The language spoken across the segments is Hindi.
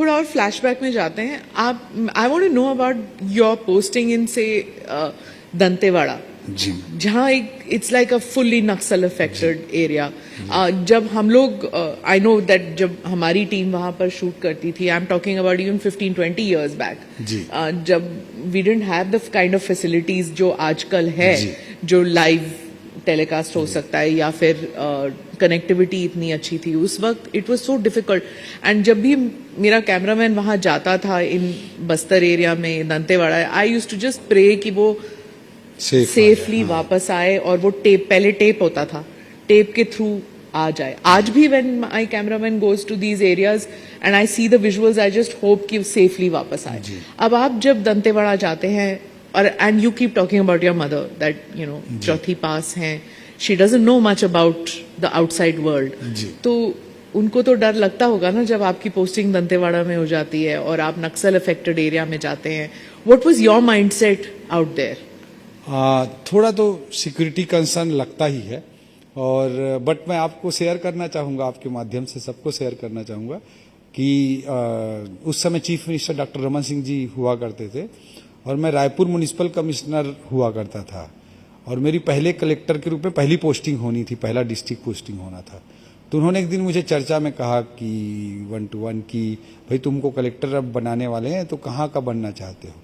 थोड़ा और फ्लैशबैक में जाते हैं आप. I want to know about your posting in से दंतेवाड़ा जी जहाँ एक it's like a fully Naxal affected area. जब हम लोग आई नो दैट जब हमारी टीम वहां पर शूट करती थी, I am talking about even 15-20 years बैक, जब we didn't have the kind of facilities जो आजकल है, जो लाइव टेलीकास्ट हो सकता है या फिर कनेक्टिविटी इतनी अच्छी थी उस वक्त. It was so difficult. And जब भी मेरा कैमरामैन वहां जाता था इन बस्तर एरिया में, Dantewada, I used to just pray कि वो सेफली वापस आए. और वो टेप, पहले टेप होता था, टेप के थ्रू आ जाए. आज भी when my cameraman goes to these areas and I see the visuals, I just hope कि सेफली वापस आए. अब आप जब दंतेवाड़ा जाते हैं और and you keep talking about your mother that you know चौथी पास हैं, she doesn't know much about the outside world, तो उनको तो डर लगता होगा ना जब आपकी पोस्टिंग दंतेवाड़ा में हो जाती है और आप नक्सल अफेक्टेड एरिया में जाते हैं. What was your mindset out there? थोड़ा तो सिक्योरिटी कंसर्न लगता ही है, और बट मैं आपको शेयर करना चाहूँगा, आपके माध्यम से सबको शेयर करना चाहूँगा कि उस समय chief minister doctor Raman Singh ji हुआ करते थे और मैं रायपुर म्युनिसिपल कमिश्नर हुआ करता था, और मेरी पहले कलेक्टर के रूप में पहली पोस्टिंग होनी थी, पहला डिस्ट्रिक्ट पोस्टिंग होना था. तो उन्होंने एक दिन मुझे चर्चा में कहा कि 1-to-1 कि भाई तुमको कलेक्टर अब बनाने वाले हैं तो कहाँ का बनना चाहते हो.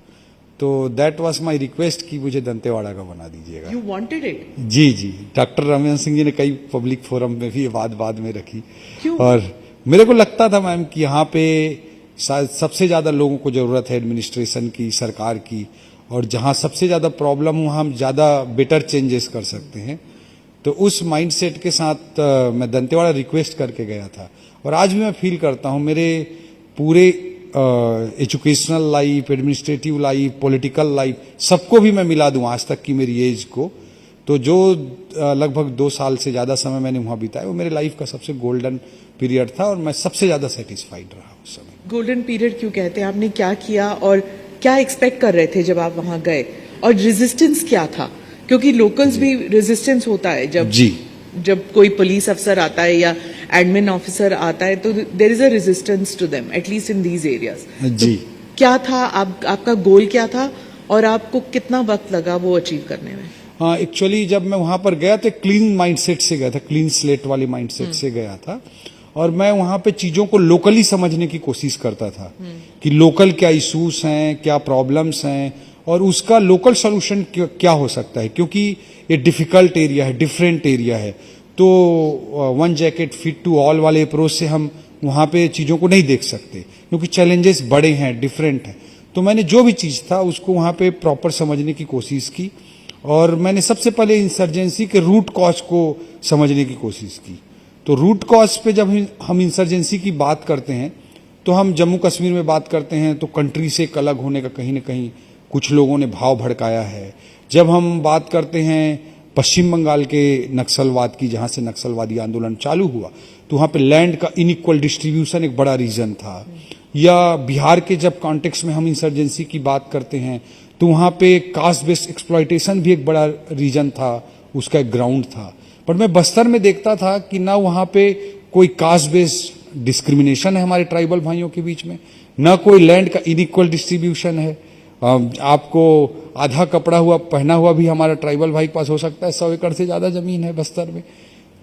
तो दैट वाज माय रिक्वेस्ट कि मुझे दंतेवाड़ा का बना दीजिएगा. You wanted it? जी जी, डॉक्टर रमन सिंह जी ने कई पब्लिक फोरम में भी ये बात बाद में रखी. क्यों? और मेरे को लगता था मैम कि यहाँ पे सबसे ज्यादा लोगों को जरूरत है एडमिनिस्ट्रेशन की, सरकार की, और जहाँ सबसे ज्यादा प्रॉब्लम हो हम ज्यादा बेटर चेंजेस कर सकते हैं. तो उस माइंडसेट के साथ मैं दंतेवाड़ा रिक्वेस्ट करके गया था. और आज भी मैं फील करता हूँ मेरे पूरे educational life, administrative life, political life, सबको भी मैं मिला दूं आज तक की मेरी एज को, तो जो लगभग 2 साल से ज्यादा समय मैंने वहां बिताया वो मेरे लाइफ का सबसे गोल्डन पीरियड था, और मैं सबसे ज्यादा सेटिस्फाइड रहा उस समय. गोल्डन पीरियड क्यों कहते हैं? आपने क्या किया और क्या एक्सपेक्ट कर रहे थे जब आप वहां गए, और रेजिस्टेंस क्या था? क्योंकि लोकल्स भी रेजिस्टेंस होता है जब कोई पुलिस अफसर आता है या एडमिन ऑफिसर आता है, तो there is a resistance to them, at least in these areas. जी, क्या था आपका गोल क्या था और आपको कितना वक्त लगा वो अचीव करने में? हाँ, एक्चुअली जब मैं वहां पर गया तो क्लीन माइंडसेट से गया था, क्लीन स्लेट वाली माइंडसेट से गया था, और मैं वहां पे चीजों को लोकली समझने की कोशिश करता था कि लोकल क्या इश्यूज हैं, क्या प्रॉब्लम्स हैं, और उसका लोकल सोल्यूशन क्या हो सकता है. क्योंकि ये डिफिकल्ट एरिया है, डिफरेंट एरिया है, तो one jacket fit to all वाले अप्रोच से हम वहां पे चीजों को नहीं देख सकते, क्योंकि चैलेंजेस बड़े हैं, डिफरेंट हैं. तो मैंने जो भी चीज था उसको वहां पे प्रॉपर समझने की कोशिश की, और मैंने सबसे पहले इंसर्जेंसी के रूट कॉज को समझने की कोशिश की. तो रूट कॉज पे जब हम इंसर्जेंसी की बात करते हैं तो हम जम्मू कश्मीर में बात करते हैं तो कंट्री से एक अलग होने का कहीं ना कहीं कुछ लोगों ने भाव भड़काया है. जब हम बात करते हैं पश्चिम बंगाल के नक्सलवाद की, जहां से नक्सलवादी आंदोलन चालू हुआ, तो वहां पे लैंड का इनइक्वल डिस्ट्रीब्यूशन एक बड़ा रीजन था. या बिहार के जब कॉन्टेक्स्ट में हम इंसर्जेंसी की बात करते हैं तो वहां पे कास्ट बेस्ड एक्सप्लॉयटेशन भी एक बड़ा रीजन था, उसका एक ग्राउंड था. पर मैं बस्तर में देखता था कि ना वहां पे कोई कास्ट बेस्ड डिस्क्रिमिनेशन है हमारे ट्राइबल भाइयों के बीच में, ना कोई लैंड का इनइक्वल डिस्ट्रीब्यूशन है. आपको आधा कपड़ा हुआ पहना हुआ भी हमारा ट्राइबल भाई के पास हो सकता है, 100 एकड़ से ज्यादा जमीन है बस्तर में.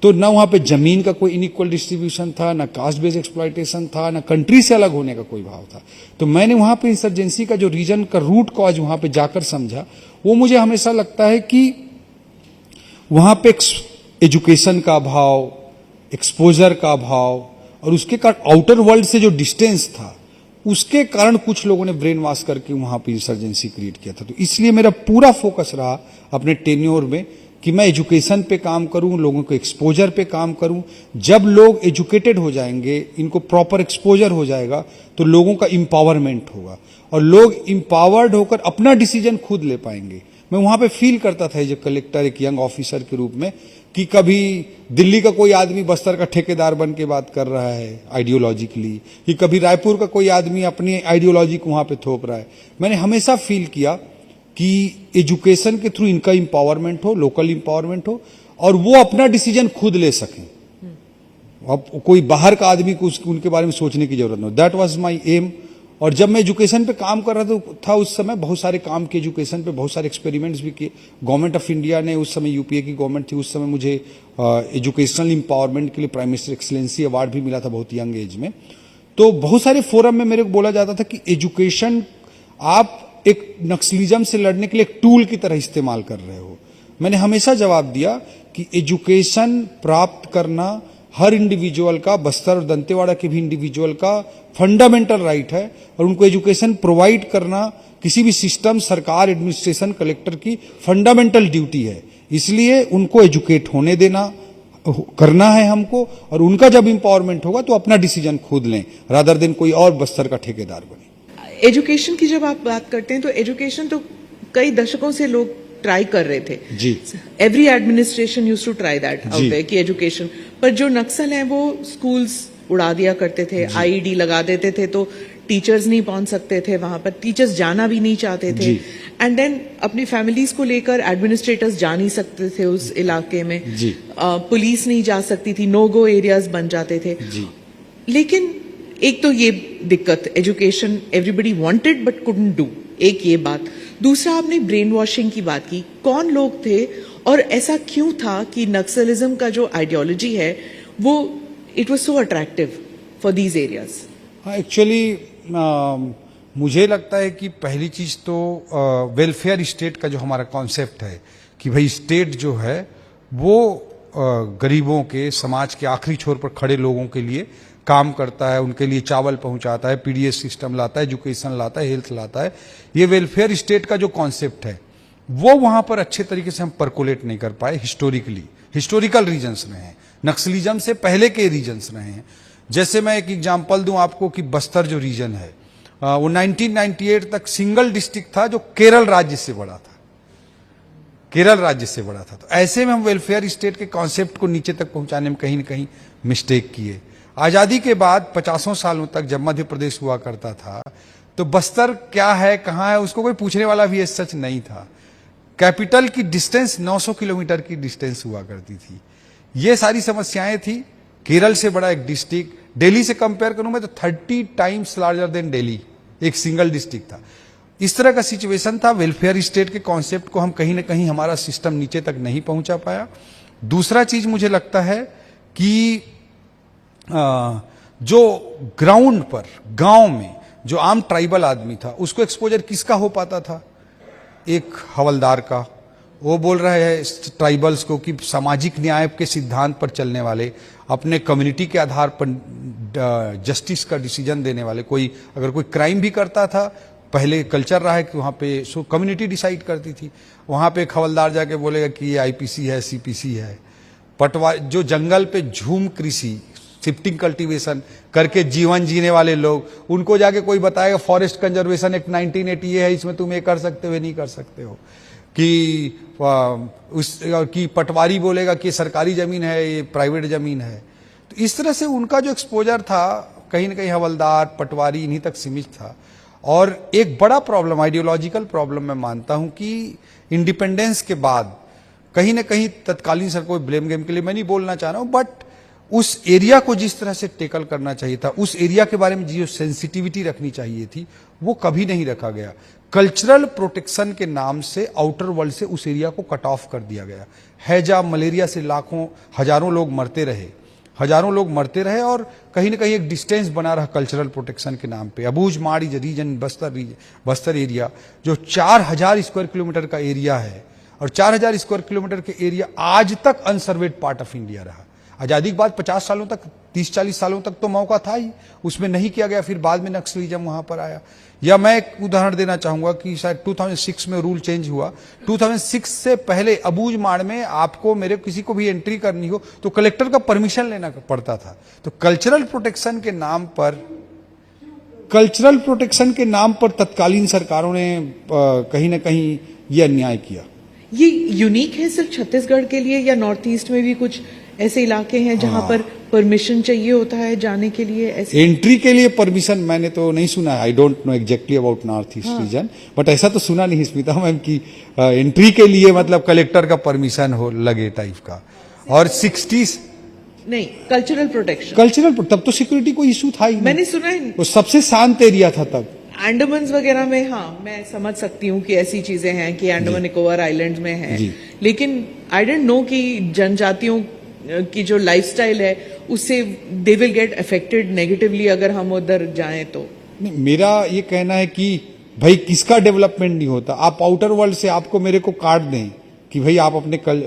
तो ना वहां पे जमीन का कोई इनइक्वल डिस्ट्रीब्यूशन था, ना कास्ट बेस्ड एक्सप्लॉयटेशन था, ना कंट्री से अलग होने का कोई भाव था. तो मैंने वहां पे इंसर्जेंसी का जो रीजन का रूट कॉज वहां पे जाकर समझा. वो मुझे हमेशा लगता है कि वहां पे एजुकेशन का अभाव, एक्सपोजर का अभाव, और उसके कारण आउटर वर्ल्ड से जो डिस्टेंस था, उसके कारण कुछ लोगों ने ब्रेन वॉश करके वहां पे इंसर्जेंसी क्रिएट किया था. तो इसलिए मेरा पूरा फोकस रहा अपने टेन्योर में कि मैं एजुकेशन पे काम करूं, लोगों को एक्सपोजर पे काम करूं. जब लोग एजुकेटेड हो जाएंगे, इनको प्रॉपर एक्सपोजर हो जाएगा, तो लोगों का इंपावरमेंट होगा और लोग इंपावर्ड होकर अपना डिसीजन खुद ले पाएंगे. मैं वहां पे फील करता था एज ए कलेक्टर, एक यंग ऑफिसर के रूप में, कि कभी दिल्ली का कोई आदमी बस्तर का ठेकेदार बन के बात कर रहा है आइडियोलॉजिकली, कि कभी रायपुर का कोई आदमी अपनी आइडियोलॉजी को वहां पे थोप रहा है. मैंने हमेशा फील किया कि एजुकेशन के थ्रू इनका इंपावरमेंट हो, लोकल इंपावरमेंट हो, और वो अपना डिसीजन खुद ले सकें. अब कोई बाहर का आदमी को उनके बारे में सोचने की जरूरत नहीं। That was my aim. और जब मैं एजुकेशन पे काम कर रहा था उस समय बहुत सारे काम किए एजुकेशन पे, बहुत सारे एक्सपेरिमेंट्स भी किए। गवर्नमेंट ऑफ इंडिया ने उस समय, यूपीए की गवर्नमेंट थी उस समय, मुझे एजुकेशनल एम्पावरमेंट के लिए प्राइम मिनिस्टर एक्सीलेंसी अवार्ड भी मिला था बहुत यंग एज में। तो बहुत सारे फोरम में मेरे को बोला जाता था कि एजुकेशन आप एक नक्सलिज्म से लड़ने के लिए एक टूल की तरह इस्तेमाल कर रहे हो। मैंने हमेशा जवाब दिया कि एजुकेशन प्राप्त करना हर इंडिविजुअल का, बस्तर और दंतेवाड़ा के भी इंडिविजुअल का फंडामेंटल राइट है, और उनको एजुकेशन प्रोवाइड करना किसी भी सिस्टम, सरकार, एडमिनिस्ट्रेशन, कलेक्टर की फंडामेंटल ड्यूटी है। इसलिए उनको एजुकेट होने देना करना है हमको, और उनका जब एम्पावरमेंट होगा तो अपना डिसीजन खुद लें, रादर देन कोई और बस्तर का ठेकेदार बने। एजुकेशन की जब आप बात करते हैं तो एजुकेशन तो कई दशकों से लोग ट्राई कर रहे थे जी। Every administration used to try that out there कि एजुकेशन, पर जो नक्सल हैं वो स्कूल्स उड़ा दिया करते थे, आईईडी लगा देते थे तो टीचर्स नहीं पहुंच सकते थे वहां पर, टीचर्स जाना भी नहीं चाहते थे, एंड देन अपनी फैमिलीज को लेकर एडमिनिस्ट्रेटर्स जा नहीं सकते थे उस इलाके में, पुलिस नहीं जा सकती थी, नो गो एरियाज बन जाते थे। लेकिन एक तो ये दिक्कत, education everybody wanted but couldn't do, एक ये बात। दूसरा, आपने ब्रेन वॉशिंग की बात की, कौन लोग थे और ऐसा क्यों था कि नक्सलिज्म का जो आइडियोलॉजी है वो it was so attractive for these areas? हाँ, एक्चुअली मुझे लगता है कि पहली चीज तो वेलफेयर स्टेट का जो हमारा कॉन्सेप्ट है कि भाई स्टेट जो है वो गरीबों के, समाज के आखिरी छोर पर खड़े लोगों के लिए काम करता है, उनके लिए चावल पहुंचाता है, पीडीएस सिस्टम लाता है, एजुकेशन लाता है, हेल्थ लाता है। ये वेलफेयर स्टेट का जो कॉन्सेप्ट है वो वहां पर अच्छे तरीके से हम परकोलेट नहीं कर पाए। हिस्टोरिकल रीजन्स रहे हैं, नक्सलिज्म से पहले के रीजन्स रहे हैं। जैसे मैं एक एग्जांपल दूं आपको कि बस्तर जो रीजन है वो 1998 तक सिंगल डिस्ट्रिक्ट था जो केरल राज्य से बड़ा था, तो ऐसे में हम वेलफेयर स्टेट के कॉन्सेप्ट को नीचे तक पहुंचाने में कहीं न कहीं मिस्टेक किए। आजादी के बाद 50 सालों तक जब मध्य प्रदेश हुआ करता था तो बस्तर क्या है, कहां है, उसको कोई पूछने वाला भी सच नहीं था। कैपिटल की डिस्टेंस 900 किलोमीटर की डिस्टेंस हुआ करती थी। ये सारी समस्याएं थी। केरल से बड़ा एक डिस्ट्रिक्ट, दिल्ली से कंपेयर करूं मैं तो 30 टाइम्स लार्जर देन दिल्ली, एक सिंगल डिस्ट्रिक्ट था। इस तरह का सिचुएशन था। वेलफेयर स्टेट के कॉन्सेप्ट को हम कहीं ना कहीं, हमारा सिस्टम नीचे तक नहीं पहुंचा पाया। दूसरा चीज मुझे लगता है कि जो ग्राउंड पर, गांव में जो आम ट्राइबल आदमी था उसको एक्सपोजर किसका हो पाता था? एक हवलदार का। वो बोल रहे हैं ट्राइबल्स को कि सामाजिक न्याय के सिद्धांत पर चलने वाले, अपने कम्युनिटी के आधार पर जस्टिस का डिसीजन देने वाले। कोई अगर कोई क्राइम भी करता था, पहले कल्चर रहा है कि वहां पे कम्युनिटी डिसाइड करती थी। वहां पे एक हवलदार जाके बोलेगा कि ये आईपीसी है, सीपीसी है। पटवा जो जंगल पे झूम कृषि, शिफ्टिंग कल्टीवेशन करके जीवन जीने वाले लोग, उनको जाके कोई बताएगा फॉरेस्ट कंजर्वेशन एक्ट 1980 ये है, इसमें तुम ये कर सकते हो, नहीं कर सकते हो। कि पटवारी बोलेगा कि सरकारी जमीन है, ये प्राइवेट जमीन है। तो इस तरह से उनका जो एक्सपोजर था कहीं ना कहीं हवलदार, पटवारी, इन्हीं तक सीमित था। और एक बड़ा प्रॉब्लम, आइडियोलॉजिकल प्रॉब्लम मैं मानता हूं कि इंडिपेंडेंस के बाद कहीं ना कहीं तत्कालीन सरकार को ब्लेम गेम के लिए मैं नहीं बोलना चाह रहा हूं, बट उस एरिया को जिस तरह से टेकल करना चाहिए था, उस एरिया के बारे में जो सेंसिटिविटी रखनी चाहिए थी, वो कभी नहीं रखा गया। कल्चरल प्रोटेक्शन के नाम से आउटर वर्ल्ड से उस एरिया को कट ऑफ कर दिया गया। हैजा, मलेरिया से लाखों, हजारों लोग मरते रहे और कहीं ना कहीं एक डिस्टेंस बना रहा कल्चरल प्रोटेक्शन के नाम पे। अबूझ माड़ी रीजन, बस्तर एरिया जो 4000 स्क्वायर किलोमीटर का एरिया है, और 4000 स्क्वायर किलोमीटर के एरिया आज तक अनसर्वेड पार्ट ऑफ इंडिया रहा। आजादी के बाद 50 सालों तक, 30-40 सालों तक तो मौका था ही, उसमें नहीं किया गया। फिर बाद में नक्सलिज्म वहां पर आया। या मैं एक उदाहरण देना चाहूंगा कि शायद 2006 में रूल चेंज हुआ। 2006 से पहले अबूझ माड़ में आपको, मेरे किसी को भी एंट्री करनी हो तो कलेक्टर का परमिशन लेना पड़ता था। तो कल्चरल प्रोटेक्शन के नाम पर तत्कालीन सरकारों ने कहीं ना कहीं ये अन्याय किया। ये यूनिक है सिर्फ छत्तीसगढ़ के लिए, या नॉर्थ ईस्ट में भी कुछ ऐसे इलाके हैं जहां पर परमिशन चाहिए होता है जाने के लिए? ऐसे एंट्री के लिए परमिशन मैंने तो नहीं सुना है। I don't know exactly about north east region, but ऐसा तो सुना नहीं स्मिता मैम की एंट्री के लिए मतलब कलेक्टर का परमिशन हो लगे टाइप का। और 60 नहीं, कल्चरल प्रोटेक्शन। कल्चरल, तब तो सिक्योरिटी कोई इशू था ही नहीं। मैंने सुना है वो सबसे शांत एरिया था तब। अंडमान वगैरह में, हाँ मैं समझ सकती हूँ कि ऐसी चीजें हैं कि अंडमान निकोबार आइलैंड्स में है, लेकिन आई डेंट नो कि जनजातियों की जो लाइफस्टाइल है उससे they will get affected negatively अगर हम उधर जाएं तो। नहीं, मेरा ये कहना है कि भाई किसका डेवलपमेंट नहीं होता। आप आउटर वर्ल्ड से आपको मेरे को कार्ड दें कि भाई आप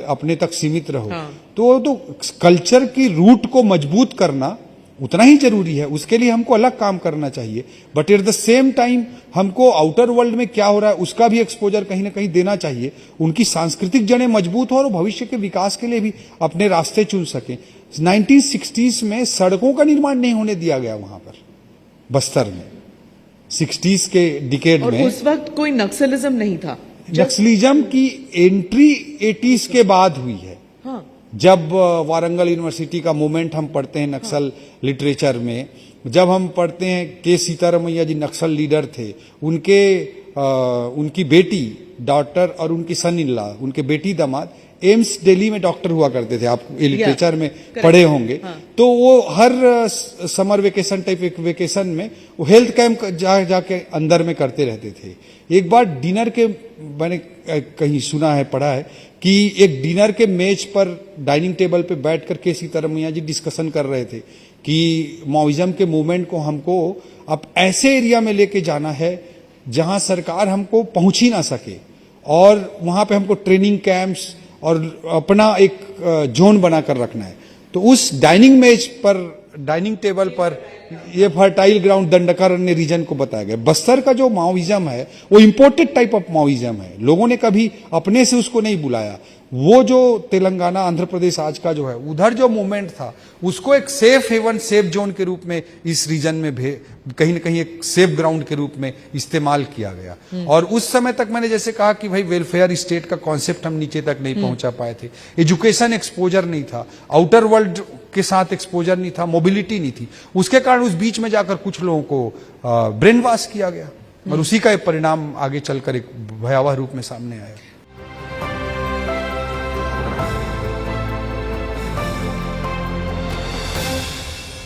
अपने तक सीमित रहो, तो कल्चर की रूट को मजबूत करना उतना ही जरूरी है। उसके लिए हमको अलग काम करना चाहिए, but at the same time हमको आउटर वर्ल्ड में क्या हो रहा है उसका भी एक्सपोजर कहीं ना कहीं देना चाहिए। उनकी सांस्कृतिक जड़ें मजबूत हो और भविष्य के विकास के लिए भी अपने रास्ते चुन सकें। 1960s में सड़कों का निर्माण नहीं होने दिया गया वहां पर बस्तर में, 60s के डिकेड में। और उस वक्त कोई नक्सलिज्म नहीं था। नक्सलिज्म की एंट्री 80s के बाद हुई है। हाँ। जब वारंगल यूनिवर्सिटी का मूवमेंट हम पढ़ते हैं नक्सल लिटरेचर में, जब हम पढ़ते हैं के सीतारमैया जी नक्सल लीडर थे, उनकी बेटी डॉटर और उनकी सन इन लॉ, उनके बेटी दामाद एम्स दिल्ली में डॉक्टर हुआ करते थे। आप लिटरेचर में पढ़े होंगे। तो वो हर समर वेकेशन टाइप वेकेशन में वो हेल्थ कैंप जाके अंदर में करते रहते थे। एक बार डिनर के, मैंने कहीं सुना है, पढ़ा है कि एक डिनर के मेज पर डाइनिंग टेबल पे बैठकर के सीतारमैया जी डिस्कशन कर रहे थे कि माओइज्म के मूवमेंट को हमको अब ऐसे एरिया में लेके जाना है जहां सरकार हमको पहुंच ही ना सके, और वहां पे हमको ट्रेनिंग कैंप्स और अपना एक जोन बनाकर रखना है। तो उस डाइनिंग टेबल पर ये फर्टाइल ग्राउंड दंडकारण्य रीजन को बताया गया। बस्तर का जो माओइज्म है वो इंपोर्टेड टाइप ऑफ माओइज्म है, लोगों ने कभी अपने से उसको नहीं बुलाया। वो जो तेलंगाना आंध्र प्रदेश आज का जो है उधर जो मूवमेंट था उसको एक सेफ हेवन, सेफ जोन के रूप में इस रीजन में कहीं ना कहीं एक सेफ ग्राउंड के रूप में इस्तेमाल किया गया। और उस समय तक मैंने जैसे कहा कि भाई वेलफेयर स्टेट का कॉन्सेप्ट हम नीचे तक नहीं पहुंचा पाए थे, एजुकेशन एक्सपोजर नहीं था, आउटर वर्ल्ड के साथ एक्सपोजर नहीं था, मोबिलिटी नहीं थी। उसके कारण उस बीच में जाकर कुछ लोगों को ब्रेन वॉश किया गया और उसी का एक परिणाम आगे चलकर एक भयावह रूप में सामने आया।